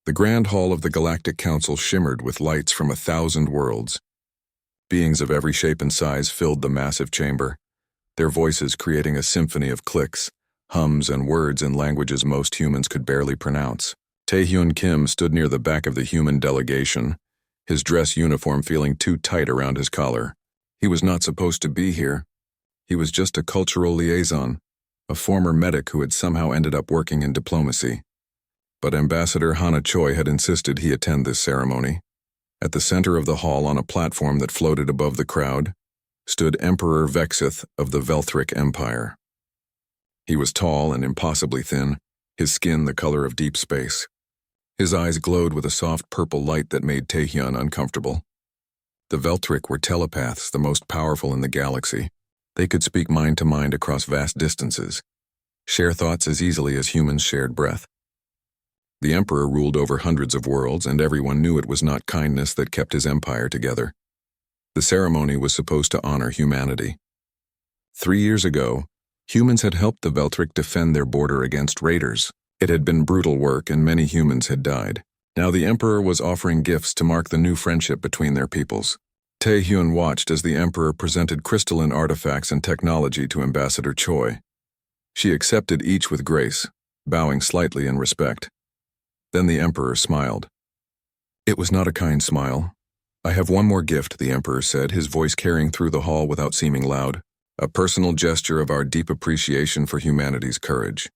The grand hall of the Galactic Council shimmered with lights from 1,000 worlds. Beings of every shape and size filled the massive chamber, their voices creating a symphony of clicks, hums, and words in languages most humans could barely pronounce. Taehyun Kim stood near the back of the human delegation, his dress uniform feeling too tight around his collar. He was not supposed to be here. He was just a cultural liaison, a former medic who had somehow ended up working in diplomacy. But Ambassador Hana Choi had insisted he attend this ceremony. At the center of the hall, on a platform that floated above the crowd, stood Emperor Vexith of the Velthric Empire. He was tall and impossibly thin, his skin the color of deep space. His eyes glowed with a soft purple light that made Taehyun uncomfortable. The Velthric were telepaths, the most powerful in the galaxy. They could speak mind to mind across vast distances, share thoughts as easily as humans shared breath. The Emperor ruled over hundreds of worlds, and everyone knew it was not kindness that kept his empire together. The ceremony was supposed to honor humanity. 3 years ago, humans had helped the Velthric defend their border against raiders. It had been brutal work, and many humans had died. Now the Emperor was offering gifts to mark the new friendship between their peoples. Taehyun watched as the Emperor presented crystalline artifacts and technology to Ambassador Choi. She accepted each with grace, bowing slightly in respect. Then the Emperor smiled. It was not a kind smile. "I have one more gift," the Emperor said, his voice carrying through the hall without seeming loud. "A personal gesture of our deep appreciation for humanity's courage."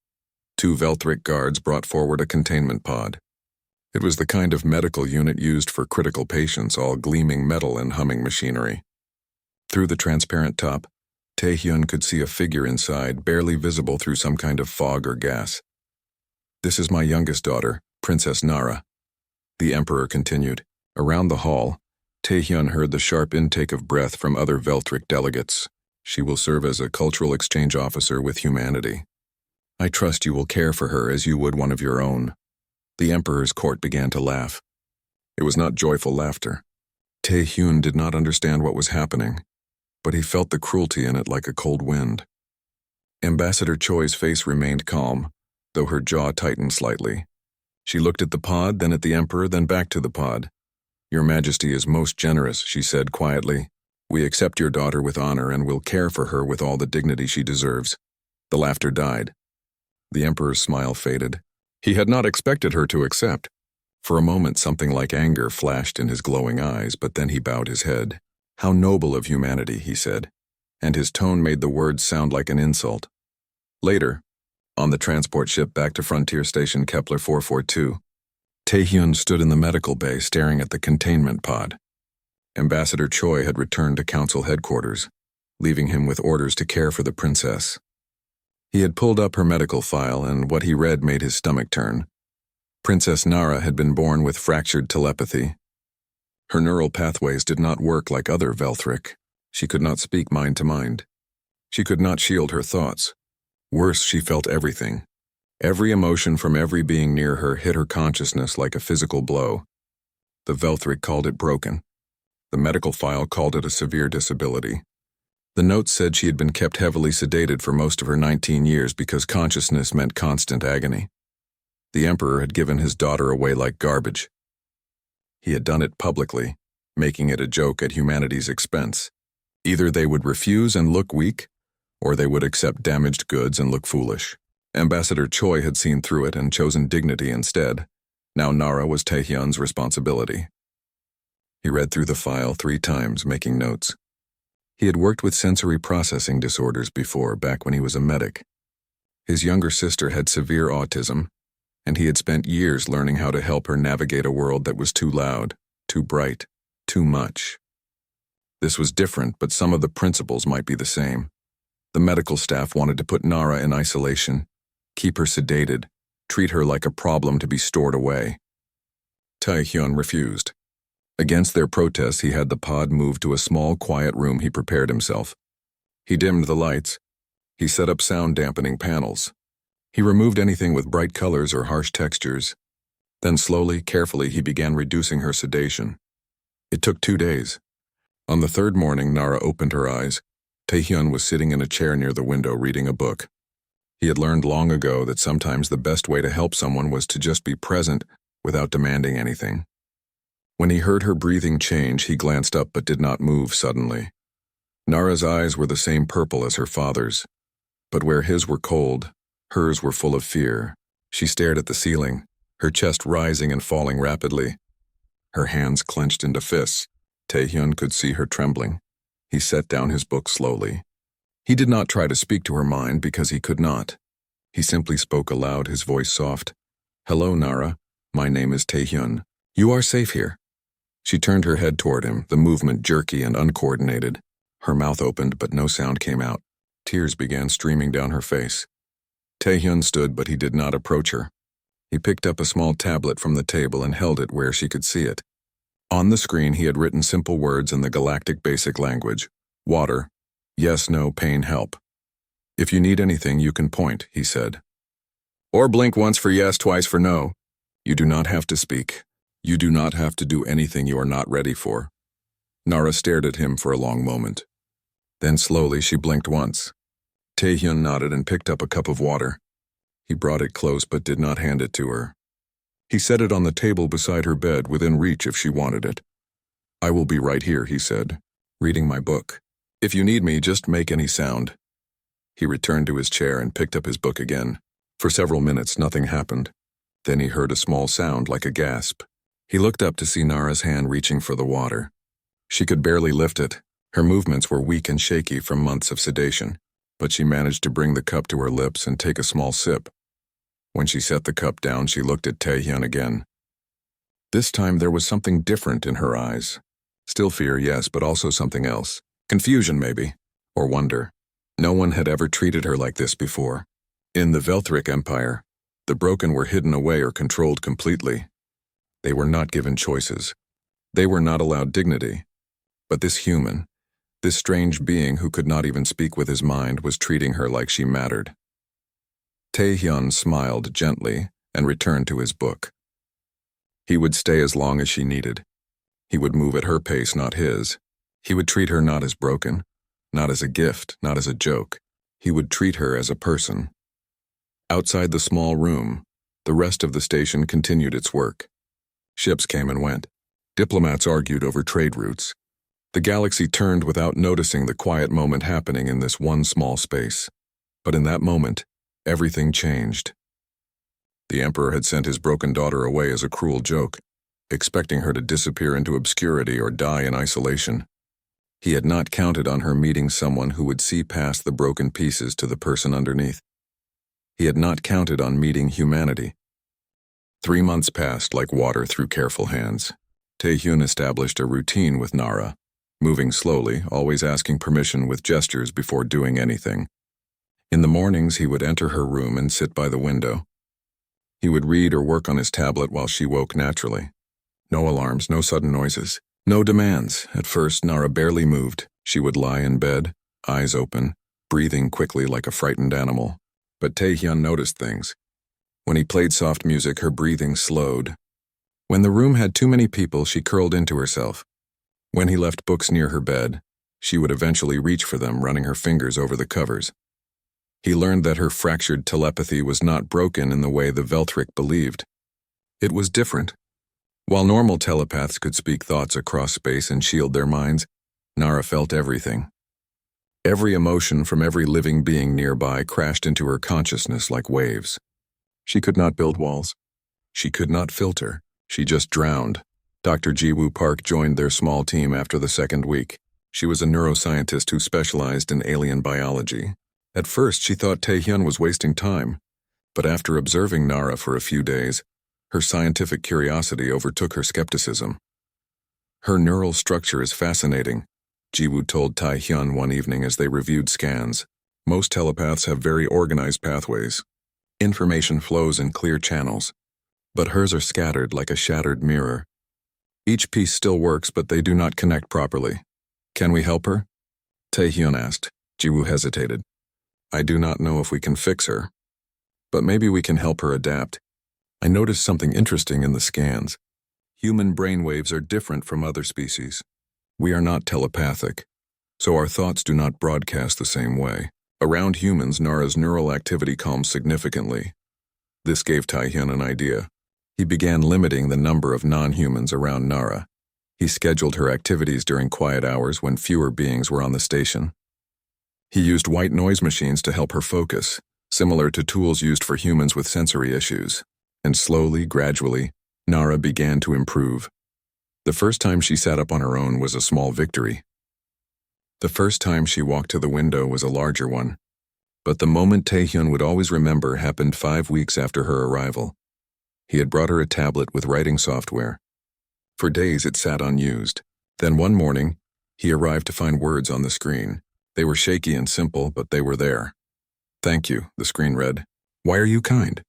2 Velthric guards brought forward a containment pod. It was the kind of medical unit used for critical patients, all gleaming metal and humming machinery. Through the transparent top, Taehyun could see a figure inside, barely visible through some kind of fog or gas. "This is my youngest daughter, Princess Nara," the Emperor continued. Around the hall, Taehyun heard the sharp intake of breath from other Velthric delegates. "She will serve as a cultural exchange officer with humanity. I trust you will care for her as you would one of your own." The Emperor's court began to laugh. It was not joyful laughter. Taehyun did not understand what was happening, but he felt the cruelty in it like a cold wind. Ambassador Choi's face remained calm, though her jaw tightened slightly. She looked at the pod, then at the Emperor, then back to the pod. "Your Majesty is most generous," she said quietly. "We accept your daughter with honor and will care for her with all the dignity she deserves." The laughter died. The Emperor's smile faded. He had not expected her to accept. For a moment something like anger flashed in his glowing eyes, but then he bowed his head. "How noble of humanity," he said, and his tone made the words sound like an insult. Later, on the transport ship back to Frontier Station Kepler 442, Taehyun stood in the medical bay staring at the containment pod. Ambassador Choi had returned to Council headquarters, leaving him with orders to care for the princess. He had pulled up her medical file, and what he read made his stomach turn. Princess Nara had been born with fractured telepathy. Her neural pathways did not work like other Velthric. She could not speak mind to mind. She could not shield her thoughts. Worse, she felt everything. Every emotion from every being near her hit her consciousness like a physical blow. The Velthric called it broken. The medical file called it a severe disability. The notes said she had been kept heavily sedated for most of her 19 years because consciousness meant constant agony. The Emperor had given his daughter away like garbage. He had done it publicly, making it a joke at humanity's expense. Either they would refuse and look weak, or they would accept damaged goods and look foolish. Ambassador Choi had seen through it and chosen dignity instead. Now Nara was Taehyun's responsibility. He read through the file 3 times, making notes. He had worked with sensory processing disorders before, back when he was a medic. His younger sister had severe autism, and he had spent years learning how to help her navigate a world that was too loud, too bright, too much. This was different, but some of the principles might be the same. The medical staff wanted to put Nara in isolation, keep her sedated, treat her like a problem to be stored away. Taehyun refused. Against their protests, he had the pod moved to a small, quiet room he prepared himself. He dimmed the lights. He set up sound-dampening panels. He removed anything with bright colors or harsh textures. Then slowly, carefully, he began reducing her sedation. It took 2 days. On the 3rd morning, Nara opened her eyes. Taehyun was sitting in a chair near the window reading a book. He had learned long ago that sometimes the best way to help someone was to just be present, without demanding anything. When he heard her breathing change, he glanced up but did not move suddenly. Nara's eyes were the same purple as her father's, but where his were cold, hers were full of fear. She stared at the ceiling, her chest rising and falling rapidly. Her hands clenched into fists. Taehyun could see her trembling. He set down his book slowly. He did not try to speak to her mind because he could not. He simply spoke aloud, his voice soft. "Hello, Nara. My name is Taehyun. You are safe here." She turned her head toward him, the movement jerky and uncoordinated. Her mouth opened, but no sound came out. Tears began streaming down her face. Taehyun stood, but he did not approach her. He picked up a small tablet from the table and held it where she could see it. On the screen, he had written simple words in the Galactic basic language. Water. Yes, no, pain, help. If you need anything, you can point, he said. Or blink once for yes, twice for no. You do not have to speak. You do not have to do anything you are not ready for. Nara stared at him for a long moment. Then slowly she blinked once. Taehyun nodded and picked up a cup of water. He brought it close but did not hand it to her. He set it on the table beside her bed, within reach if she wanted it. I will be right here, he said, reading my book. If you need me, just make any sound. He returned to his chair and picked up his book again. For several minutes, nothing happened. Then he heard a small sound like a gasp. He looked up to see Nara's hand reaching for the water. She could barely lift it. Her movements were weak and shaky from months of sedation, but she managed to bring the cup to her lips and take a small sip. When she set the cup down, she looked at Taehyun again. This time there was something different in her eyes. Still fear, yes, but also something else. Confusion, maybe, or wonder. No one had ever treated her like this before. In the Velthric Empire, the broken were hidden away or controlled completely. They were not given choices. They were not allowed dignity. But this human, this strange being who could not even speak with his mind, was treating her like she mattered. Taehyun smiled gently and returned to his book. He would stay as long as she needed. He would move at her pace, not his. He would treat her not as broken, not as a gift, not as a joke. He would treat her as a person. Outside the small room, the rest of the station continued its work. Ships came and went. Diplomats argued over trade routes. The galaxy turned without noticing the quiet moment happening in this one small space. But in that moment, everything changed. The Emperor had sent his broken daughter away as a cruel joke, expecting her to disappear into obscurity or die in isolation. He had not counted on her meeting someone who would see past the broken pieces to the person underneath. He had not counted on meeting humanity. 3 months passed like water through careful hands. Taehyun established a routine with Nara, moving slowly, always asking permission with gestures before doing anything. In the mornings, he would enter her room and sit by the window. He would read or work on his tablet while she woke naturally. No alarms, no sudden noises, no demands. At first, Nara barely moved. She would lie in bed, eyes open, breathing quickly like a frightened animal. But Taehyun noticed things. When he played soft music, her breathing slowed. When the room had too many people, she curled into herself. When he left books near her bed, she would eventually reach for them, running her fingers over the covers. He learned that her fractured telepathy was not broken in the way the Velthric believed. It was different. While normal telepaths could speak thoughts across space and shield their minds, Nara felt everything. Every emotion from every living being nearby crashed into her consciousness like waves. She could not build walls. She could not filter. She just drowned. Dr. Jiwoo Park joined their small team after the second week. She was a neuroscientist who specialized in alien biology. At first, she thought Taehyun was wasting time, but after observing Nara for a few days, her scientific curiosity overtook her skepticism. Her neural structure is fascinating, Jiwoo told Taehyun one evening as they reviewed scans. Most telepaths have very organized pathways. Information flows in clear channels, but hers are scattered like a shattered mirror. Each piece still works, but they do not connect properly. Can we help her? Taehyun asked. Jiwoo hesitated. I do not know if we can fix her, but maybe we can help her adapt. I noticed something interesting in the scans. Human brainwaves are different from other species. We are not telepathic, so our thoughts do not broadcast the same way. Around humans, Nara's neural activity calmed significantly. This gave Taehyun an idea. He began limiting the number of non-humans around Nara. He scheduled her activities during quiet hours when fewer beings were on the station. He used white noise machines to help her focus, similar to tools used for humans with sensory issues. And slowly, gradually, Nara began to improve. The first time she sat up on her own was a small victory. The first time she walked to the window was a larger one. But the moment Taehyun would always remember happened 5 weeks after her arrival. He had brought her a tablet with writing software. For days it sat unused. Then one morning, he arrived to find words on the screen. They were shaky and simple, but they were there. "Thank you," the screen read. "Why are you kind?"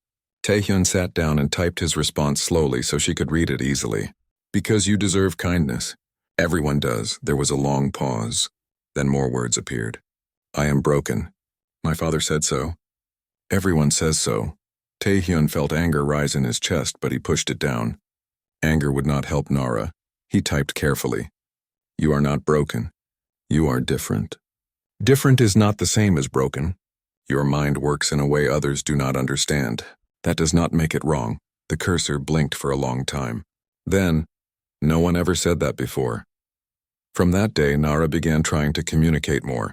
Taehyun sat down and typed his response slowly so she could read it easily. "Because you deserve kindness." "Everyone does." There was a long pause. Then more words appeared. "I am broken. My father said so." "Everyone says so." Taehyun felt anger rise in his chest, but he pushed it down. Anger would not help Nara. He typed carefully. "You are not broken. You are different. Different is not the same as broken. Your mind works in a way others do not understand. That does not make it wrong." The cursor blinked for a long time. Then, "No one ever said that before." From that day, Nara began trying to communicate more.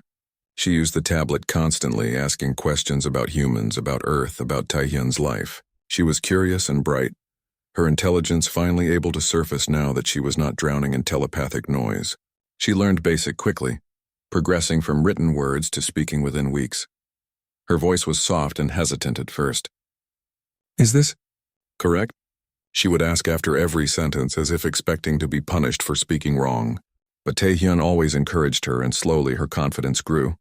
She used the tablet constantly, asking questions about humans, about Earth, about Taehyun's life. She was curious and bright, her intelligence finally able to surface now that she was not drowning in telepathic noise. She learned basic quickly, progressing from written words to speaking within weeks. Her voice was soft and hesitant at first. "Is this correct?" she would ask after every sentence, as if expecting to be punished for speaking wrong. But Taehyun always encouraged her, and slowly her confidence grew.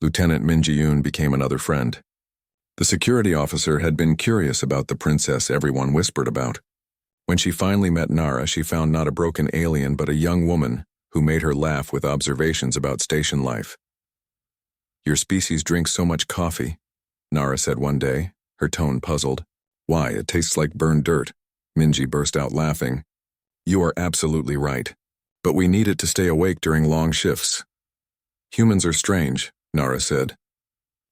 Lieutenant Min Ji-yoon became another friend. The security officer had been curious about the princess everyone whispered about. When she finally met Nara, she found not a broken alien but a young woman who made her laugh with observations about station life. "Your species drinks so much coffee," Nara said one day, her tone puzzled. "Why, it tastes like burned dirt." Minji burst out laughing. "You are absolutely right. But we need it to stay awake during long shifts." "Humans are strange," Nara said.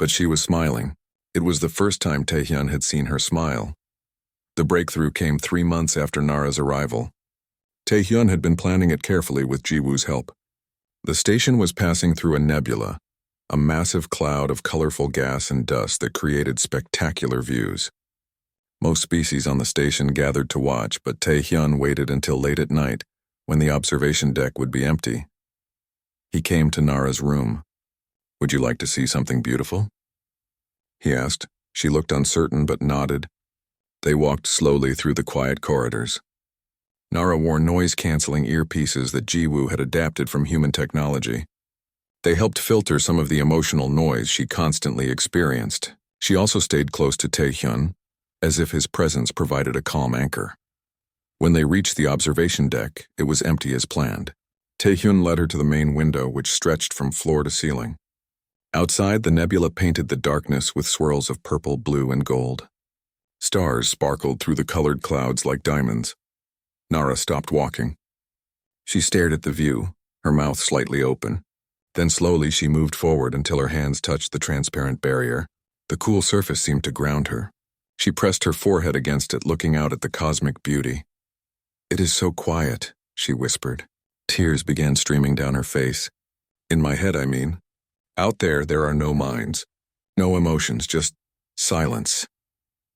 But she was smiling. It was the first time Taehyun had seen her smile. The breakthrough came 3 months after Nara's arrival. Taehyun had been planning it carefully with Jiwoo's help. The station was passing through a nebula, a massive cloud of colorful gas and dust that created spectacular views. Most species on the station gathered to watch, but Taehyun waited until late at night, when the observation deck would be empty. He came to Nara's room. "Would you like to see something beautiful?" he asked. She looked uncertain but nodded. They walked slowly through the quiet corridors. Nara wore noise-canceling earpieces that Jiwoo had adapted from human technology. They helped filter some of the emotional noise she constantly experienced. She also stayed close to Taehyun, as if his presence provided a calm anchor. When they reached the observation deck, it was empty as planned. Taehyun led her to the main window, which stretched from floor to ceiling. Outside, the nebula painted the darkness with swirls of purple, blue, and gold. Stars sparkled through the colored clouds like diamonds. Nara stopped walking. She stared at the view, her mouth slightly open. Then slowly she moved forward until her hands touched the transparent barrier. The cool surface seemed to ground her. She pressed her forehead against it, looking out at the cosmic beauty. "It is so quiet," she whispered. Tears began streaming down her face. "In my head, I mean. Out there are no minds, no emotions, just silence."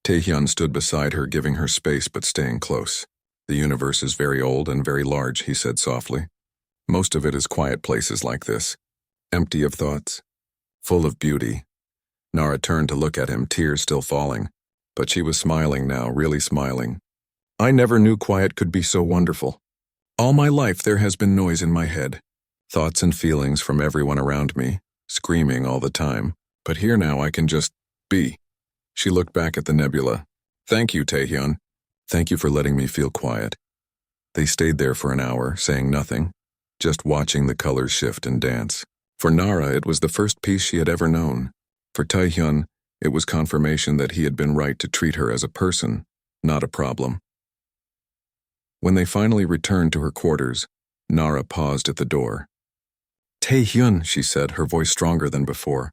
Taehyun stood beside her, giving her space but staying close. "The universe is very old and very large," he said softly. "Most of it is quiet places like this, empty of thoughts, full of beauty." Nara turned to look at him, tears still falling. But she was smiling now, really smiling. "I never knew quiet could be so wonderful. All my life there has been noise in my head, thoughts and feelings from everyone around me, screaming all the time. But here now I can just be." She looked back at the nebula. "Thank you, Taehyun. Thank you for letting me feel quiet." They stayed there for an hour, saying nothing, just watching the colors shift and dance. For Nara, it was the first peace she had ever known. For Taehyun, it was confirmation that he had been right to treat her as a person, not a problem. When they finally returned to her quarters, Nara paused at the door. "Taehyun," she said, her voice stronger than before.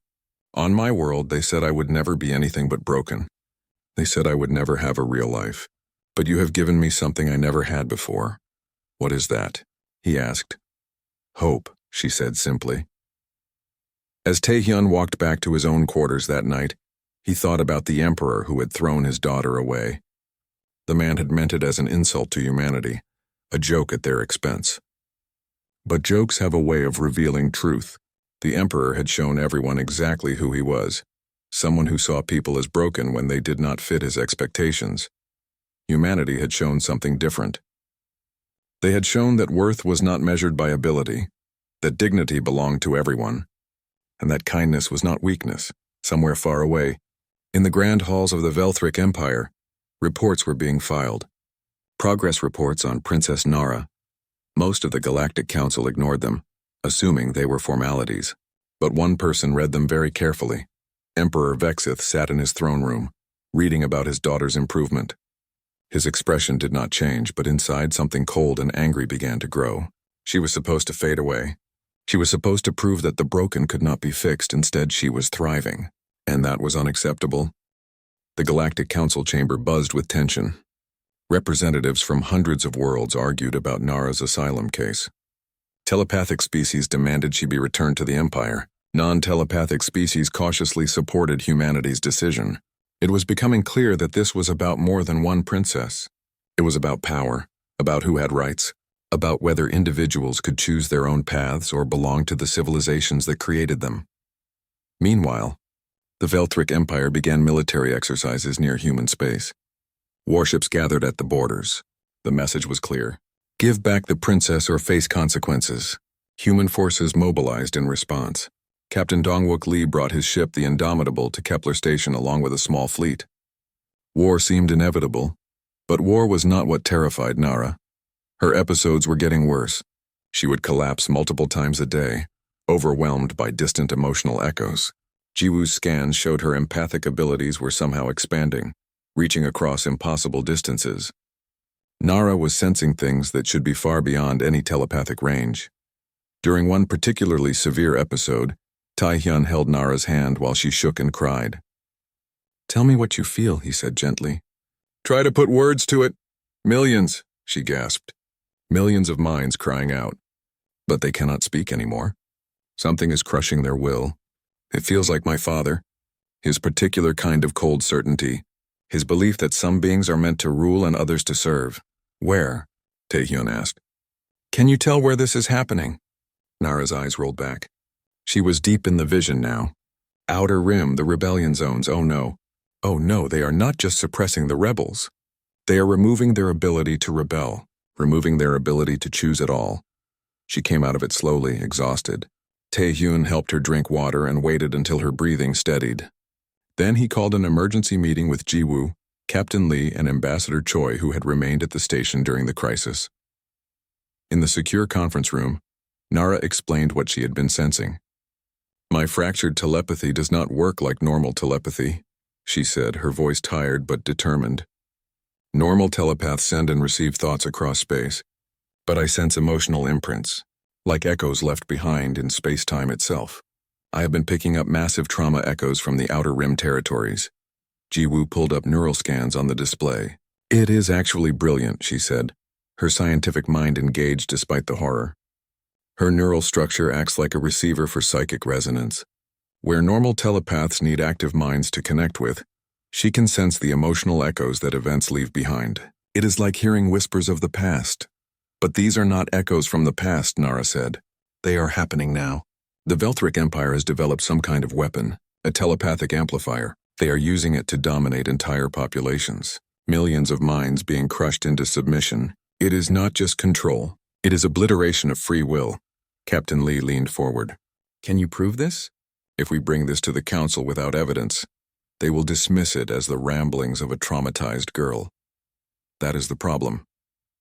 "On my world, they said I would never be anything but broken. They said I would never have a real life. But you have given me something I never had before. What is that? He asked. Hope, she said simply. As Taehyun walked back to his own quarters that night, he thought about the emperor who had thrown his daughter away. The man had meant it as an insult to humanity, a joke at their expense. But jokes have a way of revealing truth. The emperor had shown everyone exactly who he was, someone who saw people as broken when they did not fit his expectations. Humanity had shown something different. They had shown that worth was not measured by ability, that dignity belonged to everyone, and that kindness was not weakness. Somewhere far away, in the grand halls of the Velthric Empire, reports were being filed. Progress reports on Princess Nara. Most of the Galactic Council ignored them, assuming they were formalities. But one person read them very carefully. Emperor Vexith sat in his throne room, reading about his daughter's improvement. His expression did not change, but inside something cold and angry began to grow. She was supposed to fade away. She was supposed to prove that the broken could not be fixed. Instead, she was thriving. And that was unacceptable. The Galactic Council chamber buzzed with tension. Representatives from hundreds of worlds argued about Nara's asylum case. Telepathic species demanded she be returned to the Empire. Non-telepathic species cautiously supported humanity's decision. It was becoming clear that this was about more than one princess. It was about power, about who had rights, about whether individuals could choose their own paths or belong to the civilizations that created them. Meanwhile, the Velthric Empire began military exercises near human space. Warships gathered at the borders. The message was clear. Give back the princess or face consequences. Human forces mobilized in response. Captain Dongwook Lee brought his ship, the Indomitable, to Kepler Station along with a small fleet. War seemed inevitable, but war was not what terrified Nara. Her episodes were getting worse. She would collapse multiple times a day, overwhelmed by distant emotional echoes. Jiwoo's scans showed her empathic abilities were somehow expanding, reaching across impossible distances. Nara was sensing things that should be far beyond any telepathic range. During one particularly severe episode, Taehyun held Nara's hand while she shook and cried. Tell me what you feel, he said gently. Try to put words to it. Millions, she gasped. Millions of minds crying out. But they cannot speak anymore. Something is crushing their will. It feels like my father. His particular kind of cold certainty. His belief that some beings are meant to rule and others to serve. Where? Taehyun asked. Can you tell where this is happening? Nara's eyes rolled back. She was deep in the vision now. Outer Rim, the rebellion zones, oh no. Oh no, they are not just suppressing the rebels. They are removing their ability to rebel. Removing their ability to choose at all. She came out of it slowly, exhausted. Taehyun helped her drink water and waited until her breathing steadied. Then he called an emergency meeting with Jiwoo, Captain Lee, and Ambassador Choi, who had remained at the station during the crisis. In the secure conference room, Nara explained what she had been sensing. My fractured telepathy does not work like normal telepathy, she said, her voice tired but determined. Normal telepaths send and receive thoughts across space, but I sense emotional imprints, like echoes left behind in space-time itself. I have been picking up massive trauma echoes from the Outer Rim territories. Jiwoo pulled up neural scans on the display. It is actually brilliant, she said, her scientific mind engaged despite the horror. Her neural structure acts like a receiver for psychic resonance. Where normal telepaths need active minds to connect with, she can sense the emotional echoes that events leave behind. It is like hearing whispers of the past. But these are not echoes from the past, Nara said. They are happening now. The Velthric Empire has developed some kind of weapon, a telepathic amplifier. They are using it to dominate entire populations. Millions of minds being crushed into submission. It is not just control. It is obliteration of free will. Captain Lee leaned forward. Can you prove this? If we bring this to the council without evidence, they will dismiss it as the ramblings of a traumatized girl. That is the problem.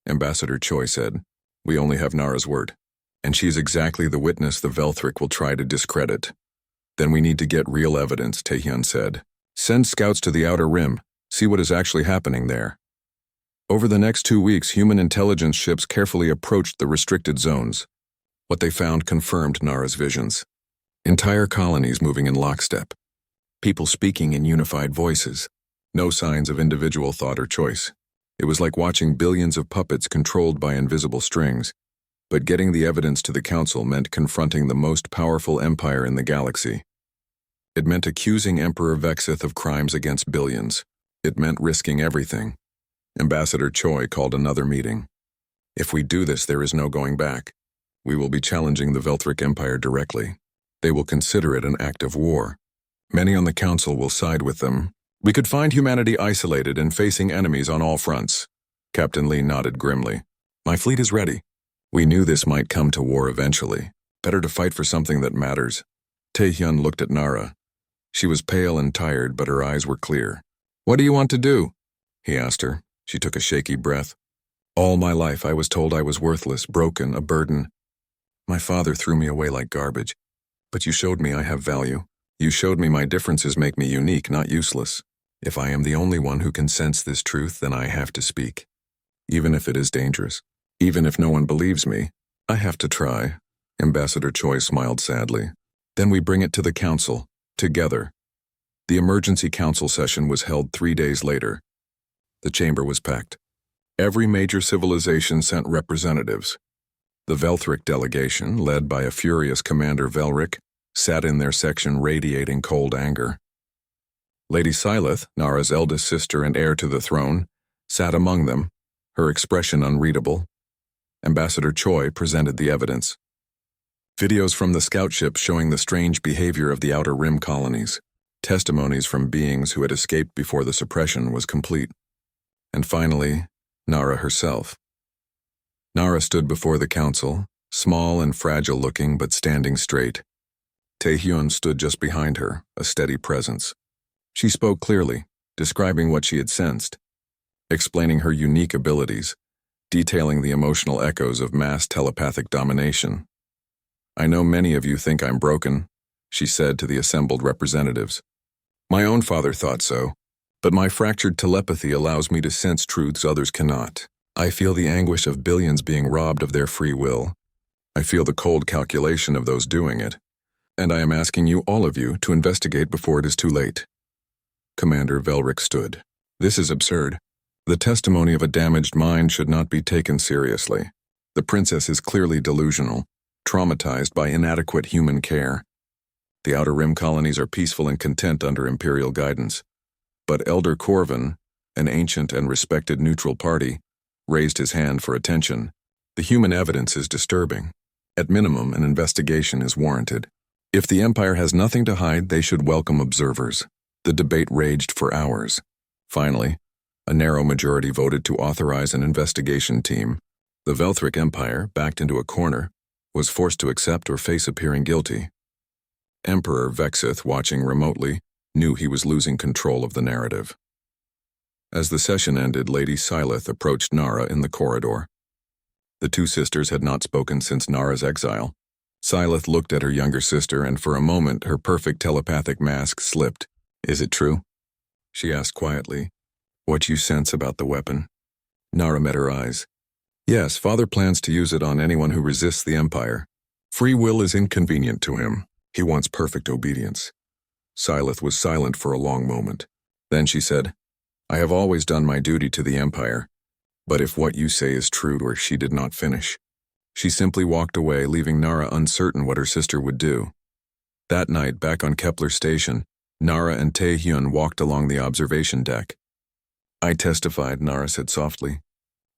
Ambassador Choi said, we only have Nara's word, and she is exactly the witness the Velthric will try to discredit. Then we need to get real evidence, Taehyun said. Send scouts to the Outer Rim, see what is actually happening there. Over the next 2 weeks, human intelligence ships carefully approached the restricted zones. What they found confirmed Nara's visions. Entire colonies moving in lockstep. People speaking in unified voices. No signs of individual thought or choice. It was like watching billions of puppets controlled by invisible strings. But getting the evidence to the council meant confronting the most powerful empire in the galaxy. It meant accusing Emperor Vexith of crimes against billions. It meant risking everything. Ambassador Choi called another meeting. If we do this, there is no going back. We will be challenging the Velthric Empire directly. They will consider it an act of war. Many on the council will side with them. We could find humanity isolated and facing enemies on all fronts. Captain Lee nodded grimly. My fleet is ready. We knew this might come to war eventually. Better to fight for something that matters. Taehyun looked at Nara. She was pale and tired, but her eyes were clear. What do you want to do? He asked her. She took a shaky breath. All my life I was told I was worthless, broken, a burden. My father threw me away like garbage. But you showed me I have value. You showed me my differences make me unique, not useless. If I am the only one who can sense this truth, then I have to speak. Even if it is dangerous. Even if no one believes me, I have to try. Ambassador Choi smiled sadly. Then we bring it to the council, together. The emergency council session was held 3 days later. The chamber was packed. Every major civilization sent representatives. The Velthric delegation, led by a furious Commander Velric, sat in their section radiating cold anger. Lady Syleth, Nara's eldest sister and heir to the throne, sat among them, her expression unreadable. Ambassador Choi presented the evidence. Videos from the scout ship showing the strange behavior of the Outer Rim colonies. Testimonies from beings who had escaped before the suppression was complete. And finally, Nara herself. Nara stood before the council, small and fragile-looking but standing straight. Taehyun stood just behind her, a steady presence. She spoke clearly, describing what she had sensed, explaining her unique abilities, detailing the emotional echoes of mass telepathic domination. I know many of you think I'm broken, she said to the assembled representatives. My own father thought so, but my fractured telepathy allows me to sense truths others cannot. I feel the anguish of billions being robbed of their free will. I feel the cold calculation of those doing it, and I am asking you, all of you, to investigate before it is too late. Commander Velric stood. This is absurd. The testimony of a damaged mind should not be taken seriously. The princess is clearly delusional, traumatized by inadequate human care. The Outer Rim colonies are peaceful and content under Imperial guidance. But Elder Corvin, an ancient and respected neutral party, raised his hand for attention. The human evidence is disturbing. At minimum, an investigation is warranted. If the Empire has nothing to hide, they should welcome observers. The debate raged for hours. Finally, a narrow majority voted to authorize an investigation team. The Velthric Empire, backed into a corner, was forced to accept or face appearing guilty. Emperor Vexith, watching remotely, knew he was losing control of the narrative. As the session ended, Lady Syleth approached Nara in the corridor. The two sisters had not spoken since Nara's exile. Syleth looked at her younger sister, and for a moment her perfect telepathic mask slipped. Is it true? She asked quietly. What you sense about the weapon? Nara met her eyes. Yes, Father plans to use it on anyone who resists the Empire. Free will is inconvenient to him. He wants perfect obedience. Syleth was silent for a long moment. Then she said, I have always done my duty to the Empire, but if what you say is true, or she did not finish. She simply walked away, leaving Nara uncertain what her sister would do. That night, back on Kepler Station, Nara and Taehyun walked along the observation deck. I testified, Nara said softly.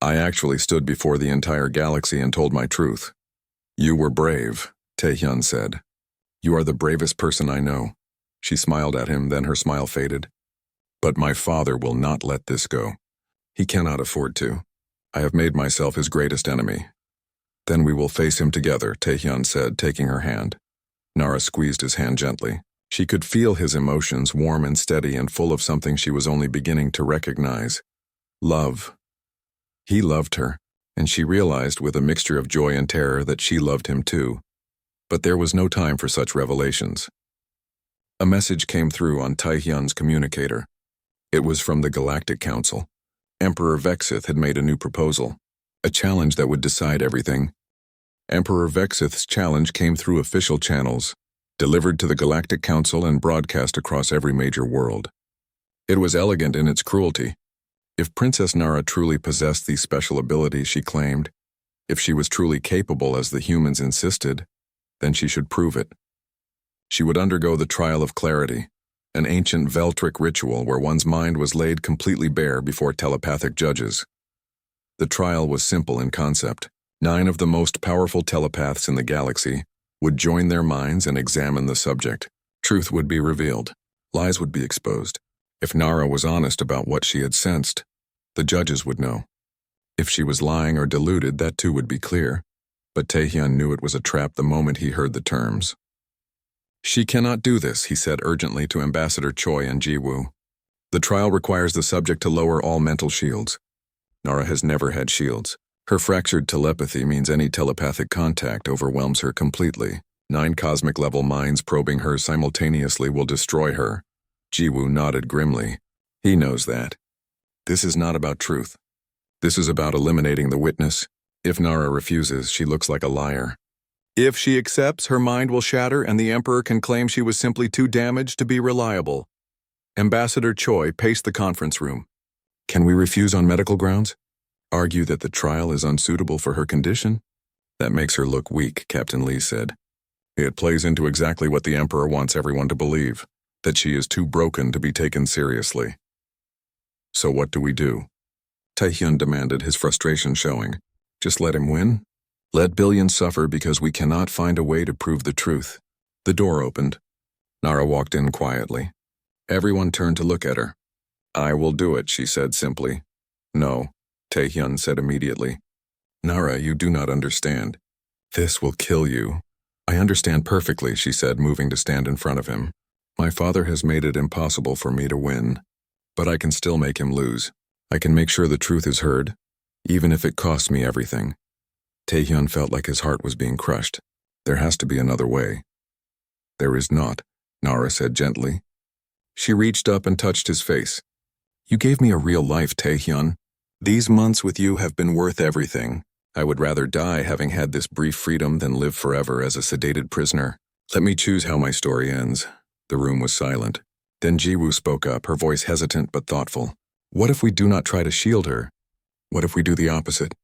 I actually stood before the entire galaxy and told my truth. You were brave, Taehyun said. You are the bravest person I know. She smiled at him, then her smile faded. But my father will not let this go. He cannot afford to. I have made myself his greatest enemy. Then we will face him together, Taehyun said, taking her hand. Nara squeezed his hand gently. She could feel his emotions, warm and steady and full of something she was only beginning to recognize. Love. He loved her, and she realized with a mixture of joy and terror that she loved him too. But there was no time for such revelations. A message came through on Taehyun's communicator. It was from the Galactic Council. Emperor Vexith had made a new proposal, a challenge that would decide everything. Emperor Vexith's challenge came through official channels, delivered to the Galactic Council and broadcast across every major world. It was elegant in its cruelty. If Princess Nara truly possessed these special abilities she claimed, if she was truly capable as the humans insisted, then she should prove it. She would undergo the Trial of Clarity, an ancient Veltric ritual where one's mind was laid completely bare before telepathic judges. The trial was simple in concept. 9 of the most powerful telepaths in the galaxy would join their minds and examine the subject. Truth would be revealed. Lies would be exposed. If Nara was honest about what she had sensed, the judges would know. If she was lying or deluded, that too would be clear. But Taehyun knew it was a trap the moment he heard the terms. She cannot do this, he said urgently to Ambassador Choi and Jiwoo. The trial requires the subject to lower all mental shields. Nara has never had shields. Her fractured telepathy means any telepathic contact overwhelms her completely. 9 cosmic-level minds probing her simultaneously will destroy her. Jiwoo nodded grimly. He knows that. This is not about truth. This is about eliminating the witness. If Nara refuses, she looks like a liar. If she accepts, her mind will shatter and the Emperor can claim she was simply too damaged to be reliable. Ambassador Choi paced the conference room. Can we refuse on medical grounds? Argue that the trial is unsuitable for her condition? That makes her look weak, Captain Lee said. It plays into exactly what the Emperor wants everyone to believe, that she is too broken to be taken seriously. So what do we do? Taehyun demanded, his frustration showing. Just let him win? Let billions suffer because we cannot find a way to prove the truth. The door opened. Nara walked in quietly. Everyone turned to look at her. I will do it, she said simply. No, Taehyun said immediately. Nara, you do not understand. This will kill you. I understand perfectly, she said, moving to stand in front of him. My father has made it impossible for me to win. But I can still make him lose. I can make sure the truth is heard, even if it costs me everything. Taehyun felt like his heart was being crushed. There has to be another way. There is not, Nara said gently. She reached up and touched his face. You gave me a real life, Taehyun. These months with you have been worth everything. I would rather die having had this brief freedom than live forever as a sedated prisoner. Let me choose how my story ends. The room was silent. Then Jiwoo spoke up, her voice hesitant but thoughtful. What if we do not try to shield her? What if we do the opposite?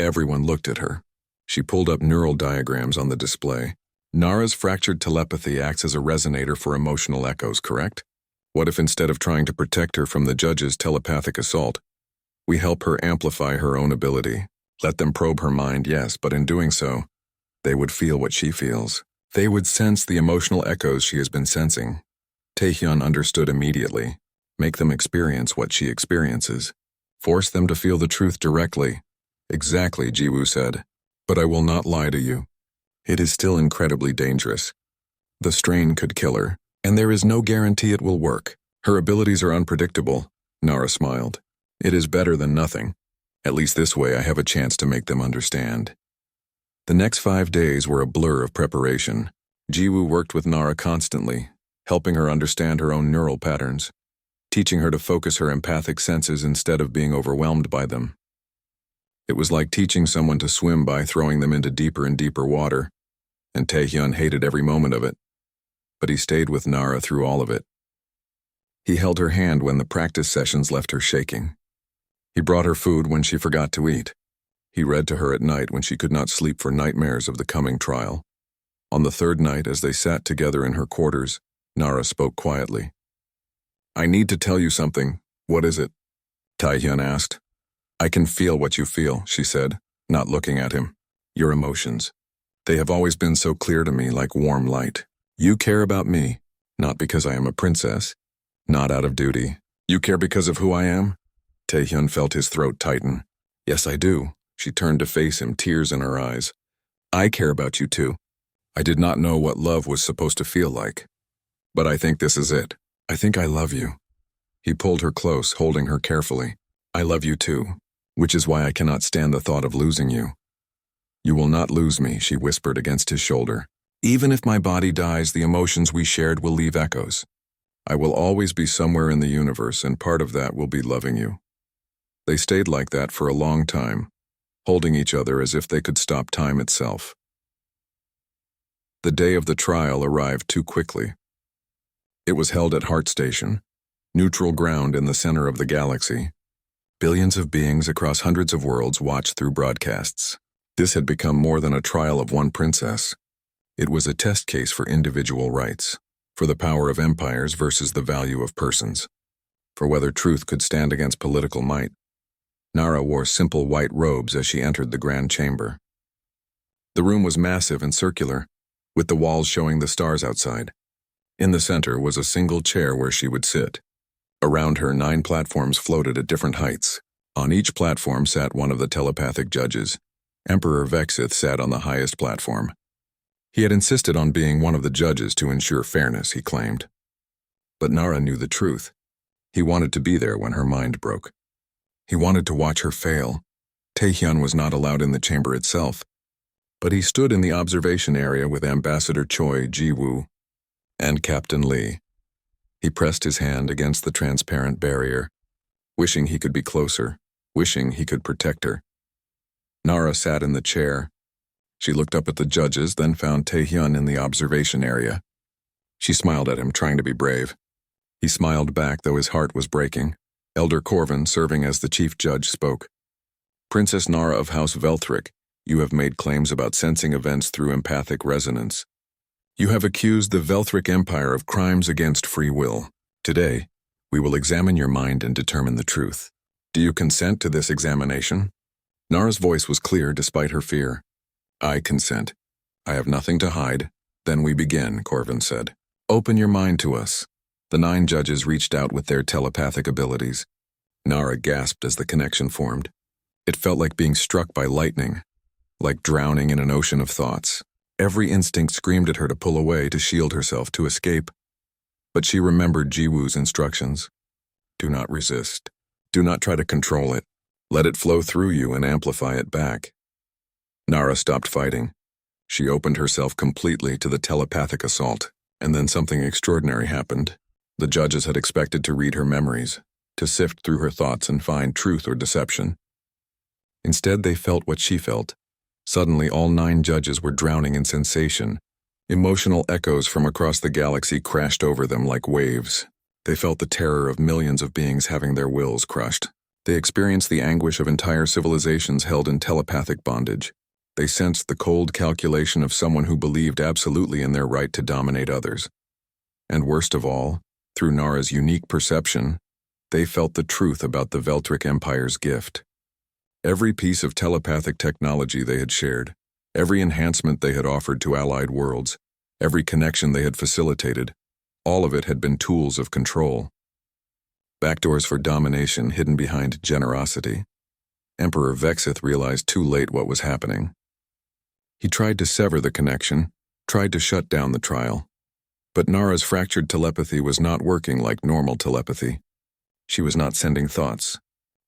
Everyone looked at her. She pulled up neural diagrams on the display. Nara's fractured telepathy acts as a resonator for emotional echoes, correct? What if instead of trying to protect her from the judge's telepathic assault, we help her amplify her own ability? Let them probe her mind, yes, but in doing so, they would feel what she feels. They would sense the emotional echoes she has been sensing. Taehyun understood immediately. Make them experience what she experiences. Force them to feel the truth directly. Exactly, Jiwoo said. But I will not lie to you. It is still incredibly dangerous. The strain could kill her, and there is no guarantee it will work. Her abilities are unpredictable, Nara smiled. It is better than nothing. At least this way I have a chance to make them understand. The next 5 days were a blur of preparation. Jiwoo worked with Nara constantly, helping her understand her own neural patterns, teaching her to focus her empathic senses instead of being overwhelmed by them. It was like teaching someone to swim by throwing them into deeper and deeper water, and Taehyun hated every moment of it. But he stayed with Nara through all of it. He held her hand when the practice sessions left her shaking. He brought her food when she forgot to eat. He read to her at night when she could not sleep for nightmares of the coming trial. On the 3rd night, as they sat together in her quarters, Nara spoke quietly. I need to tell you something. What is it? Taehyun asked. I can feel what you feel, she said, not looking at him. Your emotions. They have always been so clear to me, like warm light. You care about me, not because I am a princess, not out of duty. You care because of who I am? Taehyun felt his throat tighten. Yes, I do. She turned to face him, tears in her eyes. I care about you too. I did not know what love was supposed to feel like. But I think this is it. I think I love you. He pulled her close, holding her carefully. I love you too, which is why I cannot stand the thought of losing you. You will not lose me, she whispered against his shoulder. Even if my body dies, the emotions we shared will leave echoes. I will always be somewhere in the universe, and part of that will be loving you. They stayed like that for a long time, holding each other as if they could stop time itself. The day of the trial arrived too quickly. It was held at Heart Station, neutral ground in the center of the galaxy. Billions of beings across hundreds of worlds watched through broadcasts. This had become more than a trial of one princess. It was a test case for individual rights, for the power of empires versus the value of persons, for whether truth could stand against political might. Nara wore simple white robes as she entered the grand chamber. The room was massive and circular, with the walls showing the stars outside. In the center was a single chair where she would sit. Around her, 9 platforms floated at different heights. On each platform sat one of the telepathic judges. Emperor Vexith sat on the highest platform. He had insisted on being one of the judges to ensure fairness, he claimed. But Nara knew the truth. He wanted to be there when her mind broke. He wanted to watch her fail. Taehyun was not allowed in the chamber itself, but he stood in the observation area with Ambassador Choi Ji-woo and Captain Lee. He pressed his hand against the transparent barrier, wishing he could be closer, wishing he could protect her. Nara sat in the chair. She looked up at the judges, then found Taehyun in the observation area. She smiled at him, trying to be brave. He smiled back, though his heart was breaking. Elder Corvin, serving as the chief judge, spoke. Princess Nara of House Velthric, you have made claims about sensing events through empathic resonance. You have accused the Velthric Empire of crimes against free will. Today, we will examine your mind and determine the truth. Do you consent to this examination? Nara's voice was clear despite her fear. I consent. I have nothing to hide. Then we begin, Corvin said. Open your mind to us. The 9 judges reached out with their telepathic abilities. Nara gasped as the connection formed. It felt like being struck by lightning, like drowning in an ocean of thoughts. Every instinct screamed at her to pull away, to shield herself, to escape. But she remembered Jiwoo's instructions. Do not resist. Do not try to control it. Let it flow through you and amplify it back. Nara stopped fighting. She opened herself completely to the telepathic assault, and then something extraordinary happened. The judges had expected to read her memories, to sift through her thoughts and find truth or deception. Instead, they felt what she felt. Suddenly, all 9 judges were drowning in sensation. Emotional echoes from across the galaxy crashed over them like waves. They felt the terror of millions of beings having their wills crushed. They experienced the anguish of entire civilizations held in telepathic bondage. They sensed the cold calculation of someone who believed absolutely in their right to dominate others. And worst of all, through Nara's unique perception, they felt the truth about the Velthric Empire's gift. Every piece of telepathic technology they had shared, every enhancement they had offered to allied worlds, every connection they had facilitated, all of it had been tools of control. Backdoors for domination hidden behind generosity. Emperor Vexith realized too late what was happening. He tried to sever the connection, tried to shut down the trial. But Nara's fractured telepathy was not working like normal telepathy. She was not sending thoughts.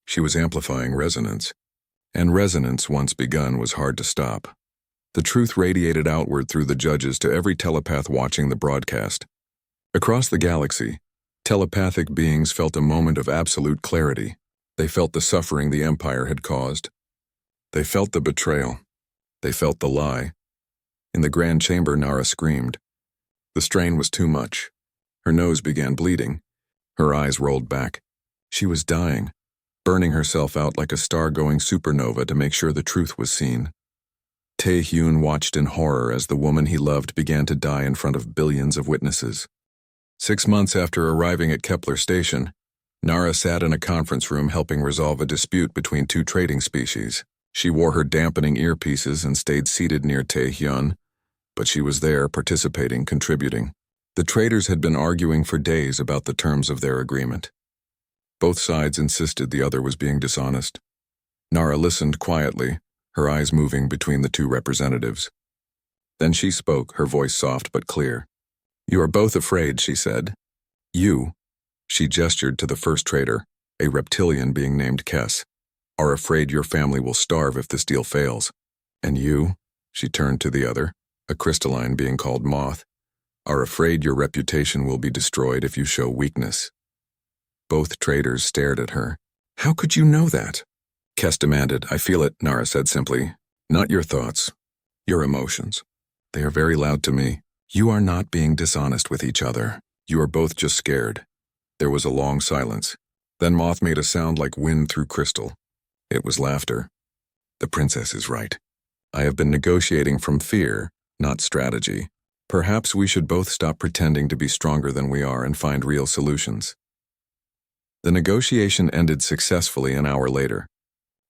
She was amplifying resonance. And resonance, once begun, was hard to stop. The truth radiated outward through the judges to every telepath watching the broadcast. Across the galaxy, telepathic beings felt a moment of absolute clarity. They felt the suffering the Empire had caused. They felt the betrayal. They felt the lie. In the grand chamber, Nara screamed. The strain was too much. Her nose began bleeding. Her eyes rolled back. She was dying, burning herself out like a star-going supernova to make sure the truth was seen. Taehyun watched in horror as the woman he loved began to die in front of billions of witnesses. 6 months after arriving at Kepler Station, Nara sat in a conference room helping resolve a dispute between 2 trading species. She wore her dampening earpieces and stayed seated near Taehyun, but she was there, participating, contributing. The traders had been arguing for days about the terms of their agreement. Both sides insisted the other was being dishonest. Nara listened quietly, her eyes moving between the 2 representatives. Then she spoke, her voice soft but clear. You are both afraid, she said. You, she gestured to the first trader, a reptilian being named Kess, are afraid your family will starve if this deal fails. And you, she turned to the other, a crystalline being called Moth, are afraid your reputation will be destroyed if you show weakness. Both traders stared at her. How could you know that? Kess demanded. I feel it, Nara said simply. Not your thoughts, your emotions. They are very loud to me. You are not being dishonest with each other. You are both just scared. There was a long silence. Then Moth made a sound like wind through crystal. It was laughter. The princess is right. I have been negotiating from fear, not strategy. Perhaps we should both stop pretending to be stronger than we are and find real solutions. The negotiation ended successfully an hour later.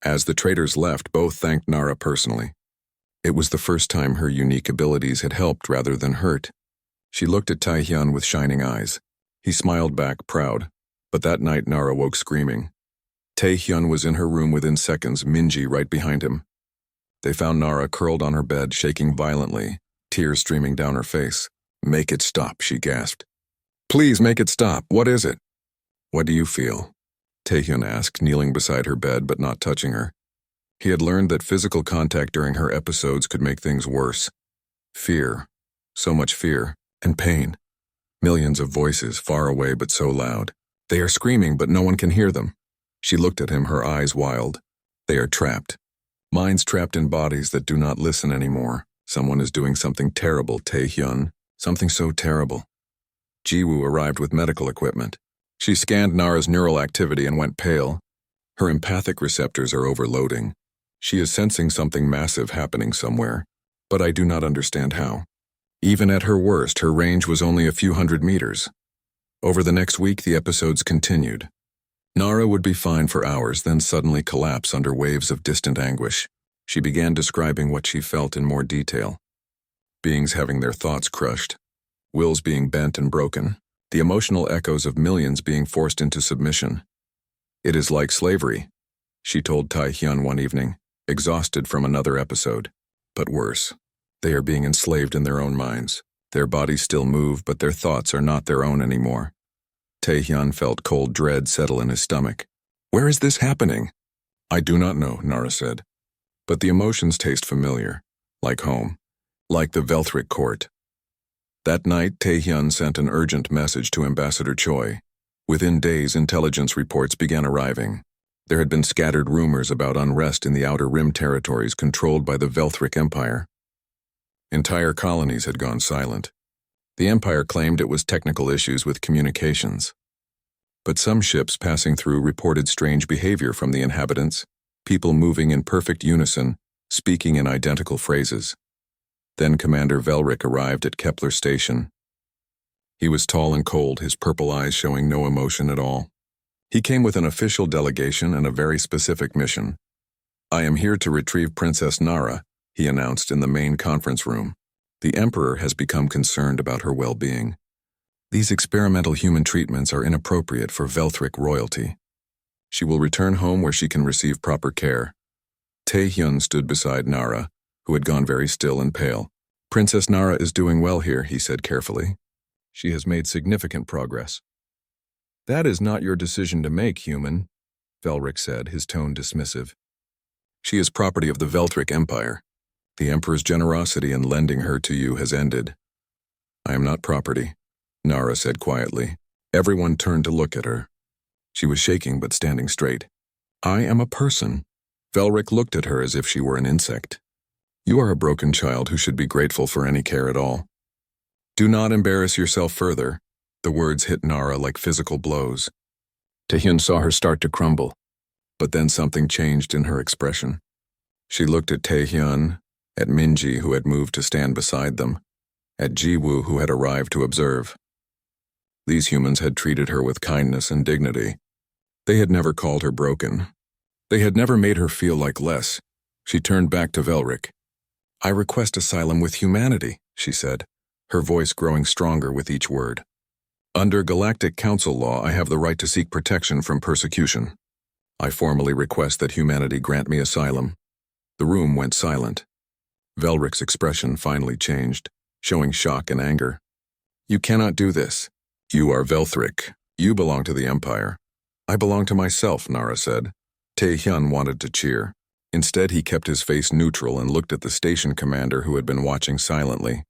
As the traders left, both thanked Nara personally. It was the first time her unique abilities had helped rather than hurt. She looked at Taehyun with shining eyes. He smiled back, proud. But that night Nara woke screaming. Taehyun was in her room within seconds, Minji right behind him. They found Nara curled on her bed, shaking violently, tears streaming down her face. "Make it stop," she gasped. "Please make it stop. What is it?" "What do you feel?" Taehyun asked, kneeling beside her bed but not touching her. He had learned that physical contact during her episodes could make things worse. Fear. So much fear. And pain. Millions of voices, far away but so loud. They are screaming, but no one can hear them. She looked at him, her eyes wild. They are trapped. Minds trapped in bodies that do not listen anymore. Someone is doing something terrible, Taehyun. Something so terrible. Jiwoo arrived with medical equipment. She scanned Nara's neural activity and went pale. Her empathic receptors are overloading. She is sensing something massive happening somewhere, but I do not understand how. Even at her worst, her range was only a few hundred meters. Over the next week, the episodes continued. Nara would be fine for hours, then suddenly collapse under waves of distant anguish. She began describing what she felt in more detail. Beings having their thoughts crushed, wills being bent and broken, the emotional echoes of millions being forced into submission. "It is like slavery," she told Taehyun one evening, exhausted from another episode. But worse. They are being enslaved in their own minds. Their bodies still move, but their thoughts are not their own anymore. Taehyun felt cold dread settle in his stomach. "Where is this happening?" "I do not know," Nara said. "But the emotions taste familiar. Like home. Like the Velthric court." That night, Taehyun sent an urgent message to Ambassador Choi. Within days, intelligence reports began arriving. There had been scattered rumors about unrest in the Outer Rim territories controlled by the Velthric Empire. Entire colonies had gone silent. The Empire claimed it was technical issues with communications. But some ships passing through reported strange behavior from the inhabitants, people moving in perfect unison, speaking in identical phrases. Then Commander Velric arrived at Kepler Station. He was tall and cold, his purple eyes showing no emotion at all. He came with an official delegation and a very specific mission. "I am here to retrieve Princess Nara," he announced in the main conference room. "The Emperor has become concerned about her well-being. These experimental human treatments are inappropriate for Velthric royalty. She will return home where she can receive proper care." Taehyun stood beside Nara, who had gone very still and pale. "Princess Nara is doing well here," he said carefully. "She has made significant progress." "That is not your decision to make, human," Velric said, his tone dismissive. "She is property of the Velthric Empire. The Emperor's generosity in lending her to you has ended." "I am not property," Nara said quietly. Everyone turned to look at her. She was shaking but standing straight. "I am a person." Velric looked at her as if she were an insect. "You are a broken child who should be grateful for any care at all. Do not embarrass yourself further." The words hit Nara like physical blows. Taehyun saw her start to crumble, but then something changed in her expression. She looked at Taehyun, at Minji, who had moved to stand beside them, at Jiwoo, who had arrived to observe. These humans had treated her with kindness and dignity. They had never called her broken. They had never made her feel like less. She turned back to Velric. "I request asylum with humanity," she said, her voice growing stronger with each word. "Under Galactic Council law, I have the right to seek protection from persecution. I formally request that humanity grant me asylum." The room went silent. Velric's expression finally changed, showing shock and anger. "You cannot do this. You are Velthric. You belong to the Empire." "I belong to myself," Nara said. Taehyun wanted to cheer. Instead, he kept his face neutral and looked at the station commander who had been watching silently.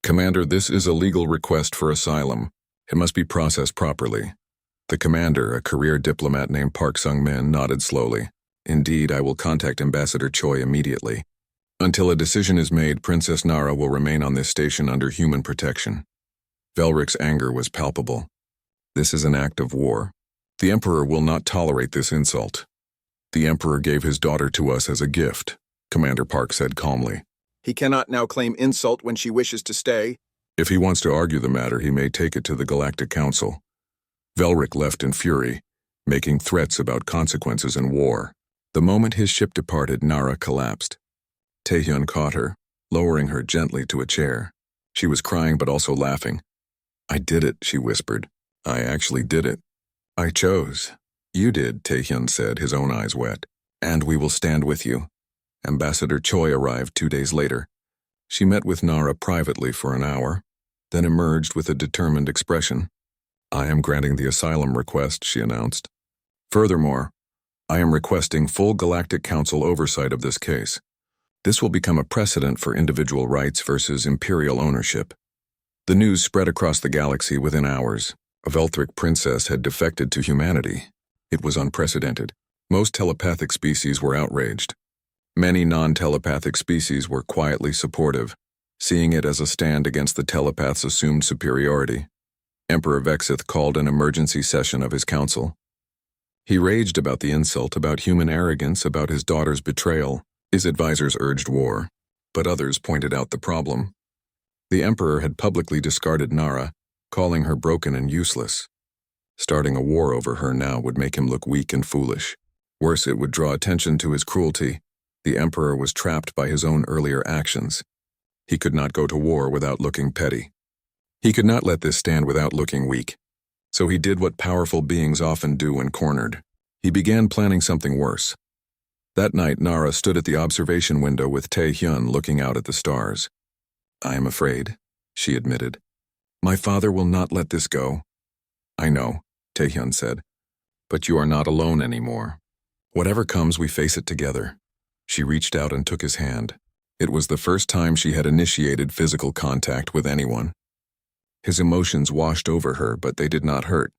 "Commander, this is a legal request for asylum. It must be processed properly." The commander, a career diplomat named Park Sung-min, nodded slowly. "Indeed, I will contact Ambassador Choi immediately. Until a decision is made, Princess Nara will remain on this station under human protection." Velric's anger was palpable. "This is an act of war. The Emperor will not tolerate this insult. The Emperor gave his daughter to us as a gift, Commander Park said calmly. He cannot now claim insult when she wishes to stay. If he wants to argue the matter, he may take it to the Galactic Council. Velric left in fury, making threats about consequences in war. The moment his ship departed, Nara collapsed. Taehyun caught her, lowering her gently to a chair. She was crying but also laughing. I did it, she whispered. I actually did it. I chose. You did, Taehyun said, his own eyes wet. And we will stand with you. Ambassador Choi arrived 2 days later. She met with Nara privately for an hour, then emerged with a determined expression. I am granting the asylum request, she announced. Furthermore, I am requesting full Galactic Council oversight of this case. This will become a precedent for individual rights versus imperial ownership. The news spread across the galaxy within hours. A Velthric princess had defected to humanity. It was unprecedented. Most telepathic species were outraged. Many non-telepathic species were quietly supportive, seeing it as a stand against the telepath's assumed superiority. Emperor Vexith called an emergency session of his council. He raged about the insult, about human arrogance, about his daughter's betrayal. His advisors urged war, but others pointed out the problem. The Emperor had publicly discarded Nara, calling her broken and useless. Starting a war over her now would make him look weak and foolish. Worse, it would draw attention to his cruelty. The Emperor was trapped by his own earlier actions. He could not go to war without looking petty. He could not let this stand without looking weak. So he did what powerful beings often do when cornered. He began planning something worse. That night, Nara stood at the observation window with Taehyun looking out at the stars. I am afraid, she admitted. My father will not let this go. I know, Taehyun said. But you are not alone anymore. Whatever comes, we face it together. She reached out and took his hand. It was the first time she had initiated physical contact with anyone. His emotions washed over her, but they did not hurt.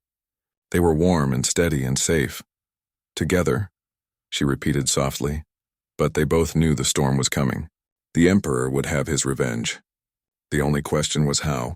They were warm and steady and safe. Together, she repeated softly, but they both knew the storm was coming. The Emperor would have his revenge. The only question was how.